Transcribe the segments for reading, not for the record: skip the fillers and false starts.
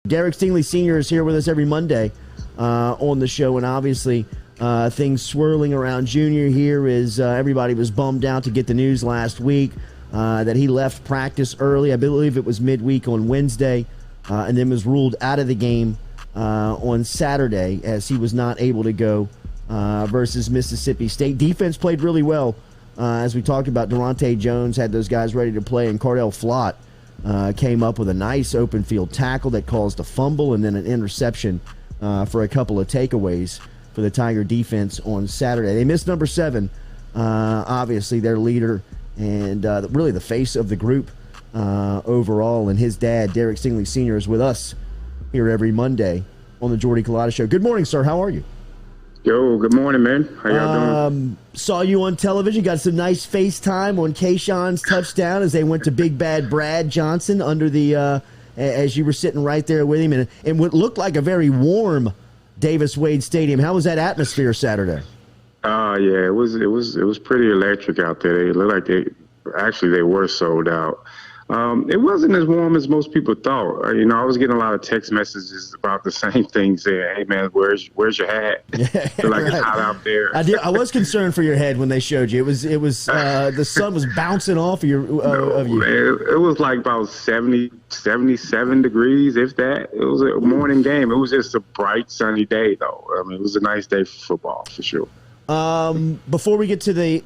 Derek Stingley Sr. is here with us every Monday on the show, and obviously things swirling around Junior here is everybody was bummed out to get the news last week that he left practice early. I believe it was midweek on Wednesday, and then was ruled out of the game on Saturday as he was not able to go versus Mississippi State. Defense played really well. As we talked about, Durante Jones had those guys ready to play, and Cardell Flott came up with a nice open field tackle that caused a fumble and then an interception for a couple of takeaways for the Tiger defense on Saturday. They missed number 7, obviously their leader and really the face of the group overall, and his dad, Derek Stingley Sr., is with us here every Monday on the Jordy Culotta Show. Good morning, sir. How are you? Yo, good morning, man. How y'all doing? Saw you on television. Got some nice FaceTime on Kayshawn's touchdown as they went to Big Bad Brad Johnson under the as you were sitting right there with him, and what looked like a very warm Davis Wade Stadium. How was that atmosphere Saturday? Yeah, it was pretty electric out there. They looked like they were sold out. It wasn't as warm as most people thought. I was getting a lot of text messages about the same thing, saying, "Hey man, where's your hat?" Yeah, Feel like right. It's hot out there. I was concerned for your head when they showed you. It was the sun was bouncing off of you. Man, it was like about 70, 77 degrees, if that. It was a morning game. It was just a bright, sunny day, though. I mean, it was a nice day for football, for sure. Before we get to the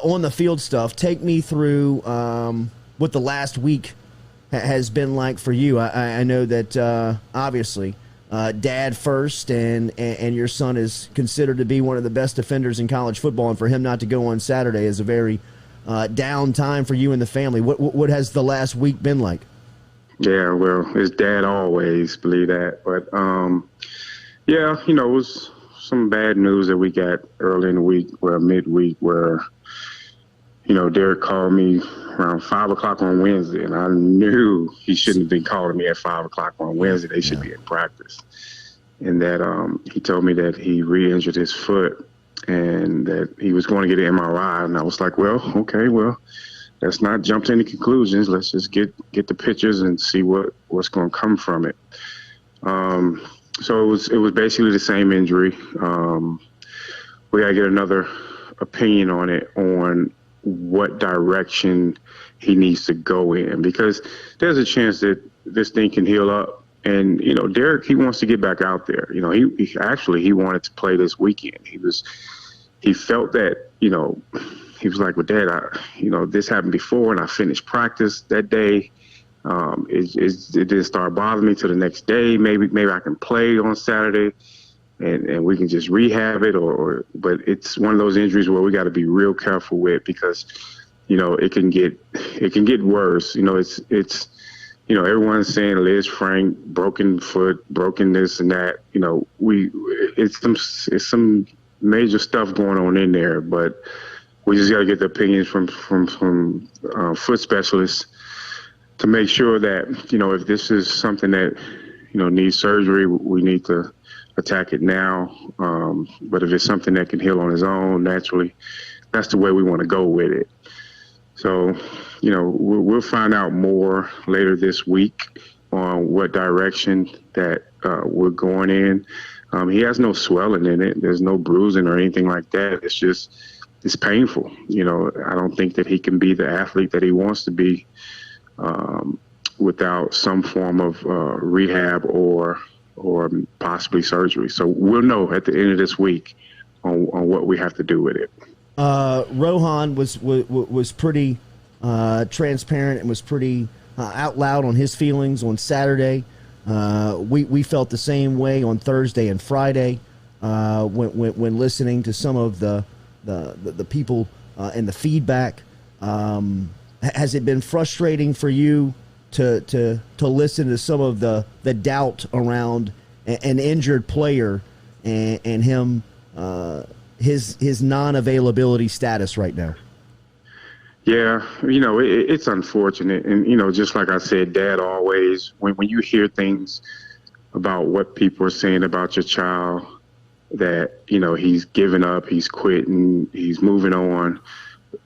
on the field stuff, take me through what the last week has been like for you. I know that obviously dad first, and your son is considered to be one of the best defenders in college football, and for him not to go on Saturday is a very down time for you and the family. What has the last week been like? Yeah, well, his dad always believe that, but yeah, it was some bad news that we got early in the week, midweek, where, Derek called me around 5 o'clock on Wednesday, and I knew he shouldn't have been calling me at 5 o'clock on Wednesday. They should be in practice. And that he told me that he re-injured his foot and that he was going to get an MRI. And I was like, well, okay, let's not jump to any conclusions. Let's just get the pictures and see what's going to come from it. So it was basically the same injury. We got to get another opinion on it, on what direction he needs to go in, because there's a chance that this thing can heal up. And, Derek, he wants to get back out there. He wanted to play this weekend. He felt that, he was like, well, Dad, this happened before and I finished practice that day. It didn't start bothering me till the next day. Maybe I can play on Saturday, and we can just rehab it. But it's one of those injuries where we got to be real careful with, because it can get worse. It's everyone's saying Liz Frank, broken foot, broken this and that. It's some major stuff going on in there, but we just got to get the opinions from foot specialists to make sure that, if this is something that, needs surgery, we need to attack it now. But if it's something that can heal on its own naturally, that's the way we want to go with it. So, we'll find out more later this week on what direction that we're going in. He has no swelling in it. There's no bruising or anything like that. It's painful. I don't think that he can be the athlete that he wants to be without some form of rehab or possibly surgery. So we'll know at the end of this week on what we have to do with it. Rohan was pretty transparent and was pretty out loud on his feelings on Saturday. We felt the same way on Thursday and Friday when listening to some of the people and the feedback. Has it been frustrating for you to listen to some of the doubt around an injured player and him his non-availability status right now? Yeah, it's unfortunate, and just like I said, Dad always, when you hear things about what people are saying about your child, that he's given up, he's quitting, he's moving on.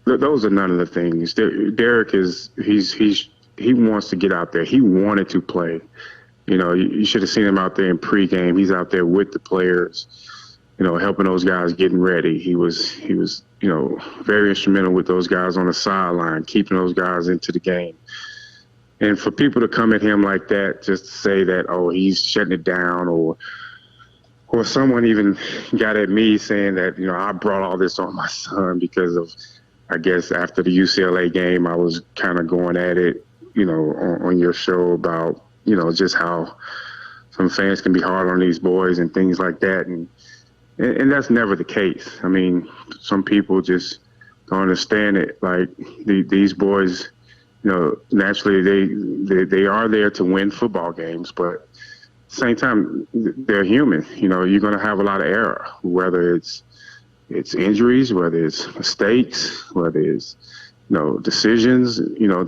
Those are none of the things. Derek he's he wants to get out there. He wanted to play. You know, you should have seen him out there in pregame. He's out there with the players, you know, helping those guys getting ready. He was, you know, very instrumental with those guys on the sideline, keeping those guys into the game. And for people to come at him like that, just to say that, oh, he's shutting it down, or someone even got at me saying that, you know, I brought all this on my son because of, I guess, after the UCLA game, I was kind of going at it, you know, on your show about, you know, just how some fans can be hard on these boys and things like that. And that's never the case. I mean, some people just don't understand it. Like these boys, you know, naturally they are there to win football games, but at the same time, they're human. You know, you're going to have a lot of error, whether it's injuries, whether it's mistakes, whether it's, you know, decisions. You know,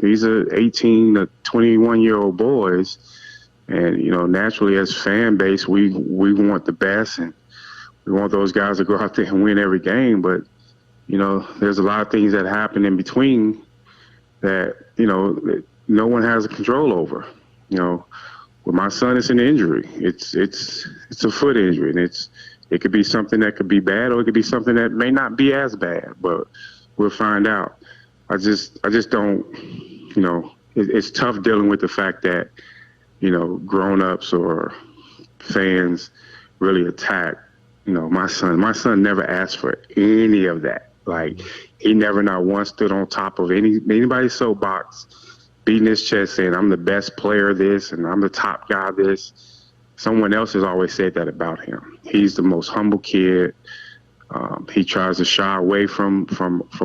these are 18 to 21-year-old boys, and, you know, naturally as fan base, we want the best, and we want those guys to go out there and win every game. But, you know, there's a lot of things that happen in between that, you know, that no one has control over. You know, with my son, it's an injury. It's a foot injury, and it could be something that could be bad, or it could be something that may not be as bad, but we'll find out. I just don't, you know, it's tough dealing with the fact that, you know, grown-ups or fans really attack, you know, my son. My son never asked for any of that. Like, he never not once stood on top of anybody's soapbox, beating his chest, saying, I'm the best player of this, and I'm the top guy of this. Someone else has always said that about him. He's the most humble kid. He tries to shy away from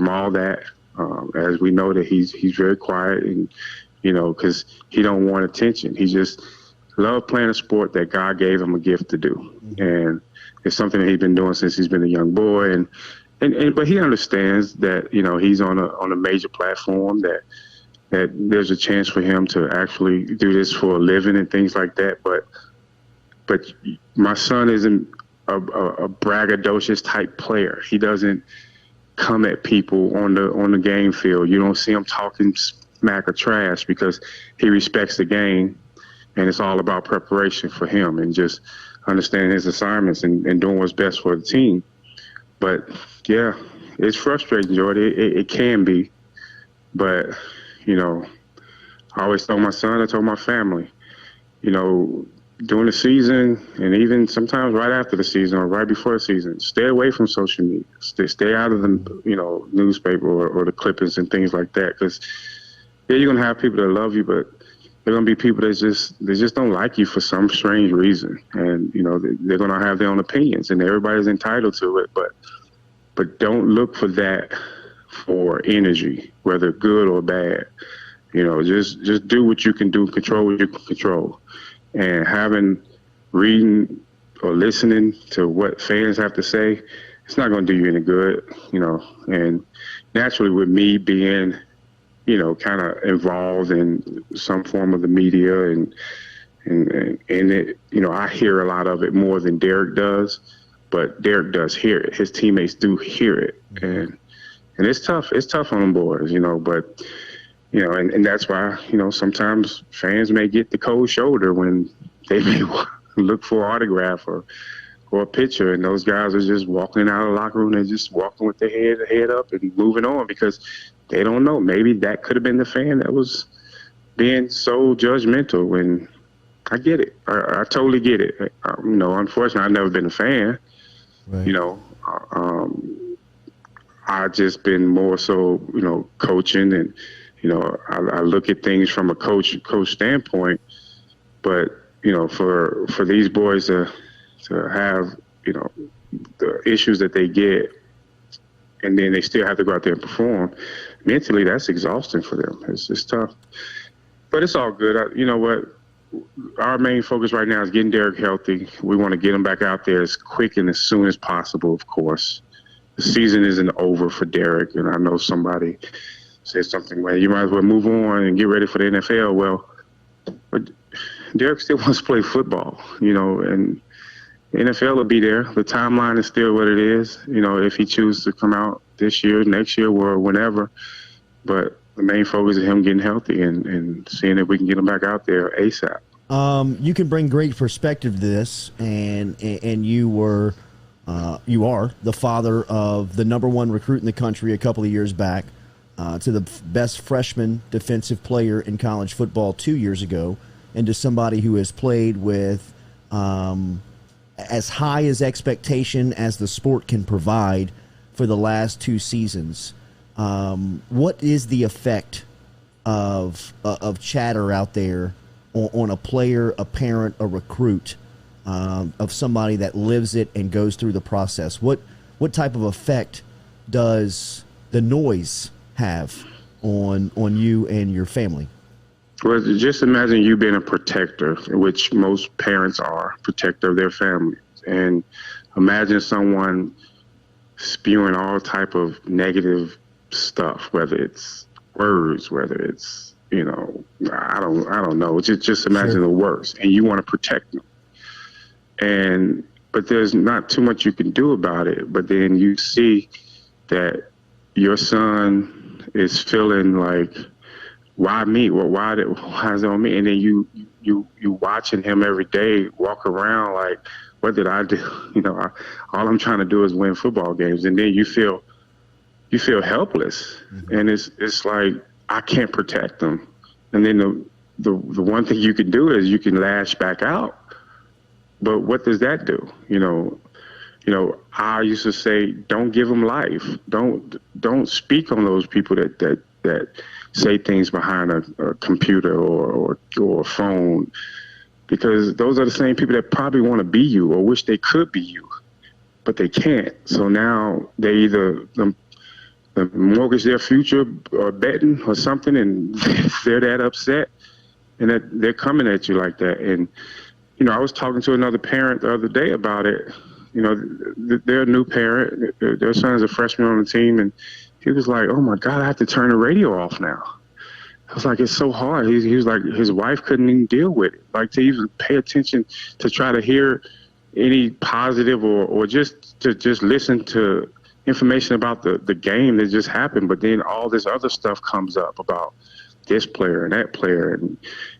all that. As we know that he's very quiet, and, you know, because he don't want attention. He just loved playing a sport that God gave him a gift to do. And it's something that he's been doing since he's been a young boy. But he understands that, you know, he's on a major platform, that there's a chance for him to actually do this for a living and things like that. But my son isn't a braggadocious type player. He doesn't come at people on the game field. You don't see him talking smack or trash, because he respects the game, and it's all about preparation for him and just understanding his assignments and doing what's best for the team. But yeah, it's frustrating, Jordy. It can be, but, you know, I always told my son, I told my family, you know, during the season, and even sometimes right after the season or right before the season, stay away from social media. Stay out of the, you know, newspaper or the clippings and things like that. Because, yeah, you're gonna have people that love you, but there are gonna be people that just don't like you for some strange reason, and, you know, they're gonna have their own opinions, and everybody's entitled to it. But don't look for that for energy, whether good or bad. You know, just do what you can do, control what you can control. And reading or listening to what fans have to say, it's not going to do you any good, you know. And naturally, with me being, you know, kind of involved in some form of the media and it, you know, I hear a lot of it more than Derek does, but Derek does hear it. His teammates do hear it, and it's tough. It's tough on them boys, you know. But, you know, and that's why, you know, sometimes fans may get the cold shoulder when they may look for an autograph or a picture, and those guys are just walking out of the locker room. They're just walking with their head up and moving on, because they don't know. Maybe that could have been the fan that was being so judgmental. When I get it. I totally get it. You know, unfortunately, I've never been a fan. Right. You know, I've just been more so, you know, coaching, and, you know, I look at things from a coach standpoint. But, you know, for these boys to have, you know, the issues that they get, and then they still have to go out there and perform, mentally, that's exhausting for them. It's tough. But it's all good. You know what? Our main focus right now is getting Derek healthy. We want to get him back out there as quick and as soon as possible, of course. The season isn't over for Derek, and I know somebody said something, well, you might as well move on and get ready for the NFL. Well, but Derek still wants to play football, you know, and the NFL will be there. The timeline is still what it is, you know, if he chooses to come out this year, next year, or whenever. But, the main focus is him getting healthy and seeing if we can get him back out there ASAP. You can bring great perspective to this, and you are the father of the #1 recruit in the country a couple of years back, to the best freshman defensive player in college football 2 years ago, and to somebody who has played with as high as expectation as the sport can provide for the last 2 seasons. What is the effect of chatter out there on a player, a parent, a recruit, of somebody that lives it and goes through the process? What type of effect does the noise have on you and your family? Well, just imagine you being a protector, which most parents are, protector of their family. And imagine someone spewing all type of negative stuff, whether it's words, whether it's, I don't know. Just imagine the worst. And you want to protect them. But there's not too much you can do about it. But then you see that your son is feeling like, why me? Well, why is it on me? And then you watching him every day walk around like, what did I do? All I'm trying to do is win football games. And then you feel helpless. Mm-hmm. And it's like, I can't protect them. And then the one thing you can do is you can lash back out. But what does that do? I used to say, don't give them life. Don't speak on those people that say things behind a computer or a phone, because those are the same people that probably want to be you or wish they could be you, but they can't. So now they either mortgage their future or betting or something, and they're that upset, and that they're coming at you like that. And I was talking to another parent the other day about it. They're a new parent. Their son's a freshman on the team, and he was like, "Oh my God, I have to turn the radio off now." I was like, "It's so hard." He was like, his wife couldn't even deal with it, like to even pay attention to try to hear any positive or just to listen to information about the game that just happened. But then all this other stuff comes up about this player and that player,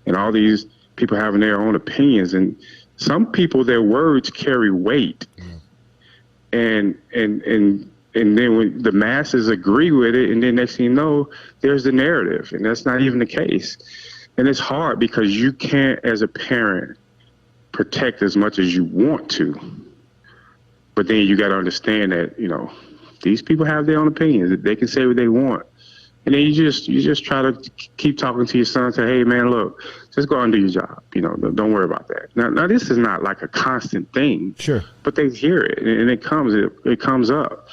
and all these people having their own opinions. And some people, their words carry weight. And then when the masses agree with it, and then next thing you know, there's the narrative, and that's not even the case. And it's hard because you can't, as a parent, protect as much as you want to. But then you got to understand that, these people have their own opinions. They can say what they want. And then you just try to keep talking to your son and say, "Hey, man, look, just go out and do your job. Don't worry about that." Now this is not like a constant thing. Sure. But they hear it, and it comes up.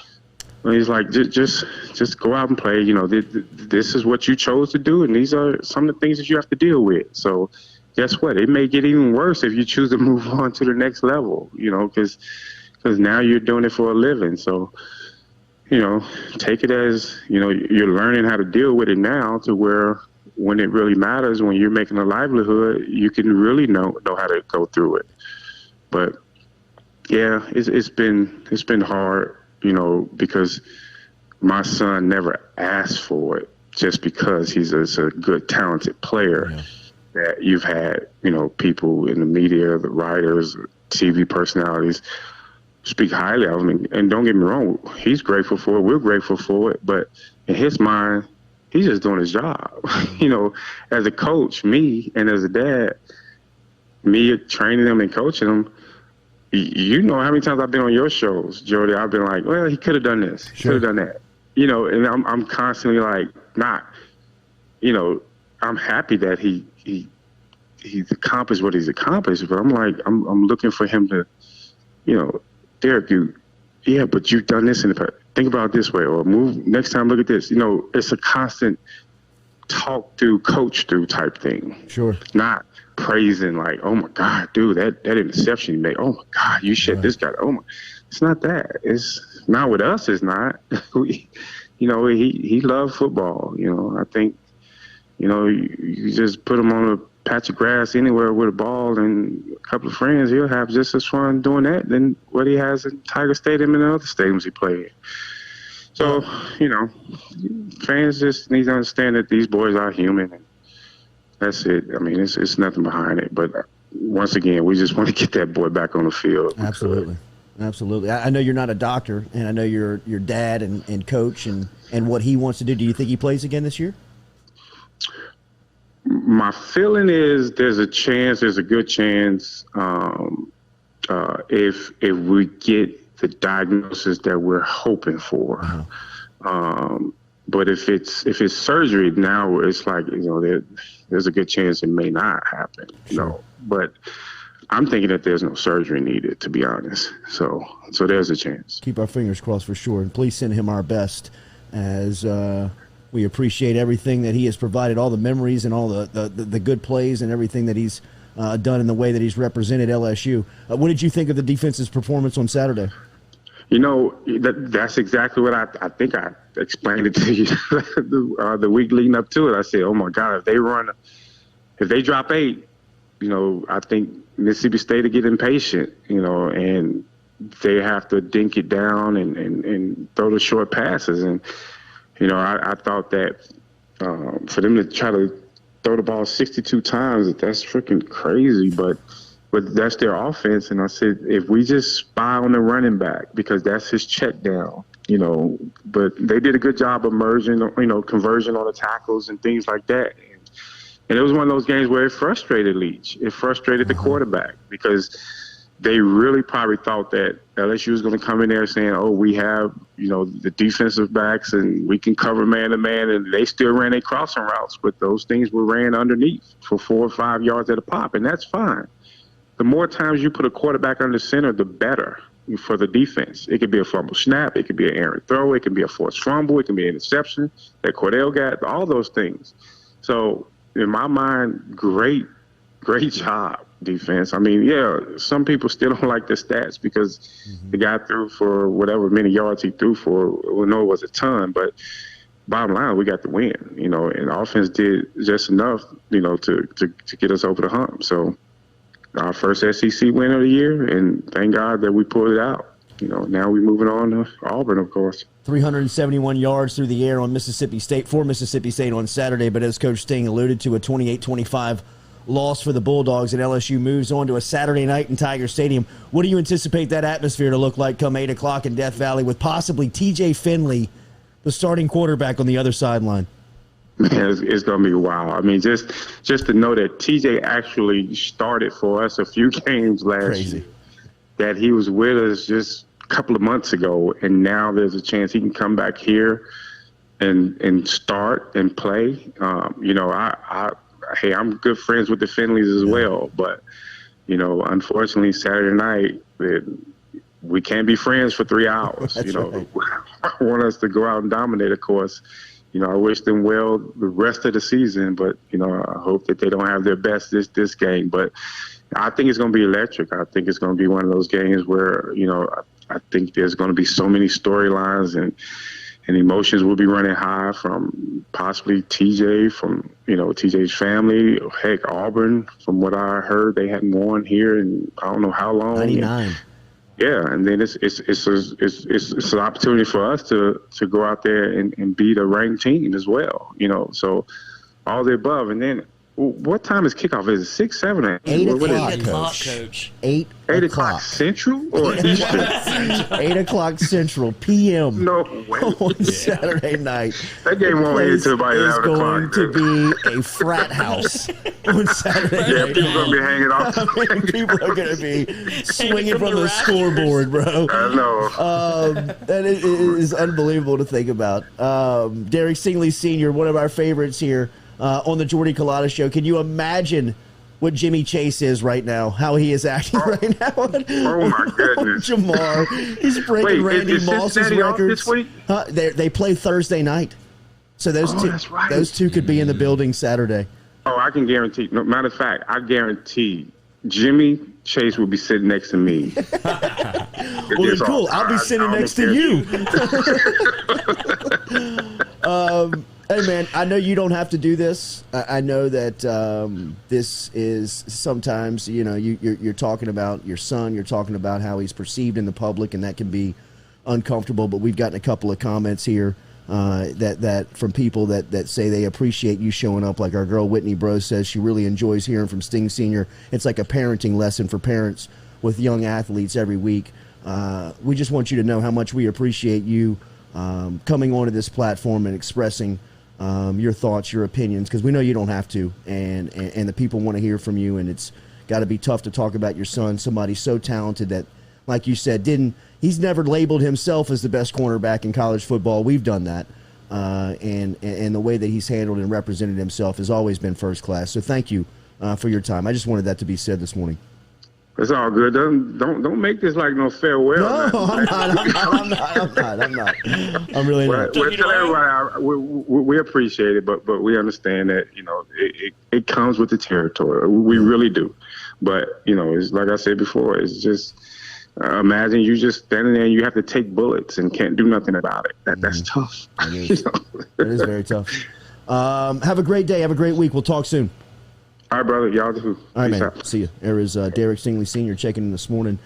And he's like, just go out and play. This is what you chose to do, and these are some of the things that you have to deal with. So guess what? It may get even worse if you choose to move on to the next level, because now you're doing it for a living. So, take it as, you're learning how to deal with it now, to where when it really matters, when you're making a livelihood, you can really know how to go through it. But yeah, it's been hard, because my son never asked for it, just because he's a good, talented player. Yeah. That you've had, people in the media, the writers, TV personalities speak highly of him. And don't get me wrong, he's grateful for it. We're grateful for it. But in his mind, he's just doing his job. As a coach, me, and as a dad, me training them and coaching them, how many times I've been on your shows, Jordy, I've been like, well, he could have done this, could have done that. And I'm constantly like, I'm happy that he's accomplished what he's accomplished, but I'm like, I'm looking for him to, Derek, but you've done this in the past. Think about it this way, or move next time. Look at this. It's a constant talk through, coach through type thing. Sure. Not praising like, "Oh my God, dude, that interception you made. Oh my God, you shit this guy. Oh my." It's not that. It's not with us. It's not. He loved football. I think. You just put him on a patch of grass anywhere with a ball and a couple of friends, he'll have just as fun doing that than what he has in Tiger Stadium and the other stadiums he played. So, fans just need to understand that these boys are human, and that's it. I mean, it's nothing behind it. But once again, we just want to get that boy back on the field. Absolutely. Absolutely. I know you're not a doctor, and I know you're your dad and coach and what he wants to do. Do you think he plays again this year? My feeling is there's a good chance if we get the diagnosis that we're hoping for. Uh-huh. But if it's surgery now, it's like, there's a good chance it may not happen. Sure. But I'm thinking that there's no surgery needed, to be honest. So there's a chance. Keep our fingers crossed for sure, and please send him our best as we appreciate everything that he has provided, all the memories and all the good plays and everything that he's done in the way that he's represented LSU. What did you think of the defense's performance on Saturday? That's exactly what I think I explained it to you the week leading up to it. I said, oh, my God, if they drop 8, I think Mississippi State will get impatient, and they have to dink it down and throw the short passes. And, I thought that for them to try to throw the ball 62 times, that's freaking crazy. But that's their offense. And I said, if we just spy on the running back, because that's his check down, but they did a good job of conversion on the tackles and things like that. And it was one of those games where it frustrated Leach. It frustrated the quarterback because they really probably thought that LSU was going to come in there saying, oh, we have, the defensive backs and we can cover man-to-man. And they still ran their crossing routes, but those things were ran underneath for 4 or 5 yards at a pop, and that's fine. The more times you put a quarterback under center, the better for the defense. It could be a fumble snap. It could be an errant throw. It could be a forced fumble. It can be an interception that Cordell got, all those things. So, in my mind, great job, defense. I mean, yeah, some people still don't like the stats because the guy threw for whatever many yards he threw for. We know it was a ton, but bottom line, we got the win, and offense did just enough, to get us over the hump. So our first SEC win of the year, and thank God that we pulled it out. Now we're moving on to Auburn, of course. 371 yards through the air for Mississippi State on Saturday, but as Coach Sting alluded to, a 28-25 loss for the Bulldogs, and LSU moves on to a Saturday night in Tiger Stadium. What do you anticipate that atmosphere to look like come 8 o'clock in Death Valley with possibly TJ Finley, the starting quarterback, on the other sideline? Man, it's going to be wild. I mean, just to know that TJ actually started for us a few games last year, that he was with us just a couple of months ago, and now there's a chance he can come back here and start and play. Hey, I'm good friends with the Finleys as well, but, unfortunately, Saturday night, we can't be friends for 3 hours. Right. I want us to go out and dominate, of course. I wish them well the rest of the season, but, I hope that they don't have their best this game. But I think it's going to be electric. I think it's going to be one of those games where, I think there's going to be so many storylines and emotions will be running high from possibly TJ, from, TJ's family, heck, Auburn. From what I heard, they hadn't won here in I don't know how long. 99. And then it's an opportunity for us to go out there and beat a ranked team as well. So all the above. And then what time is kickoff? Is it 6, 7, or 8 o'clock, Coach? 8 o'clock Central or Eastern? 8 o'clock Central p.m. No way. On Saturday night. That game won't end until about 11 o'clock. It's going to be a frat house on Saturday night. People are going to be hanging off. People are going to be swinging from the scoreboard, bro. I know. That is unbelievable to think about. Derek Stingley Sr., one of our favorites here on the Jordy Culotta Show. Can you imagine what Jimmy Chase is right now, how he is acting right now? Oh, my goodness. Jamar. He's breaking Randy Moss's records. This week? They play Thursday night. So those two could be in the building Saturday. Oh, I can guarantee. No, matter of fact, I guarantee Jimmy Chase will be sitting next to me. Well, then cool. I'll be sitting next to you. Hey, man, I know you don't have to do this. I know that this is sometimes, you're talking about your son. You're talking about how he's perceived in the public, and that can be uncomfortable, but we've gotten a couple of comments here that from people that say they appreciate you showing up. Like our girl Whitney Bros says she really enjoys hearing from Sting Sr. It's like a parenting lesson for parents with young athletes every week. We just want you to know how much we appreciate you coming onto this platform and expressing your thoughts, your opinions, because we know you don't have to, and the people want to hear from you, and it's got to be tough to talk about your son, somebody so talented that, like you said, he's never labeled himself as the best cornerback in college football. We've done that, and the way that he's handled and represented himself has always been first class. So thank you for your time. I just wanted that to be said this morning. It's all good. Don't make this like no farewell. No, I'm not. I'm really not. Well, tell everybody we appreciate it, but we understand that it comes with the territory. We really do. But it's like I said before. It's just imagine you just standing there and you have to take bullets and can't do nothing about it. That's tough. It is. It is very tough. Have a great day. Have a great week. We'll talk soon. All right, brother. Y'all too. All right, Peace man. out. See you. There is Derek Stingley Sr. checking in this morning.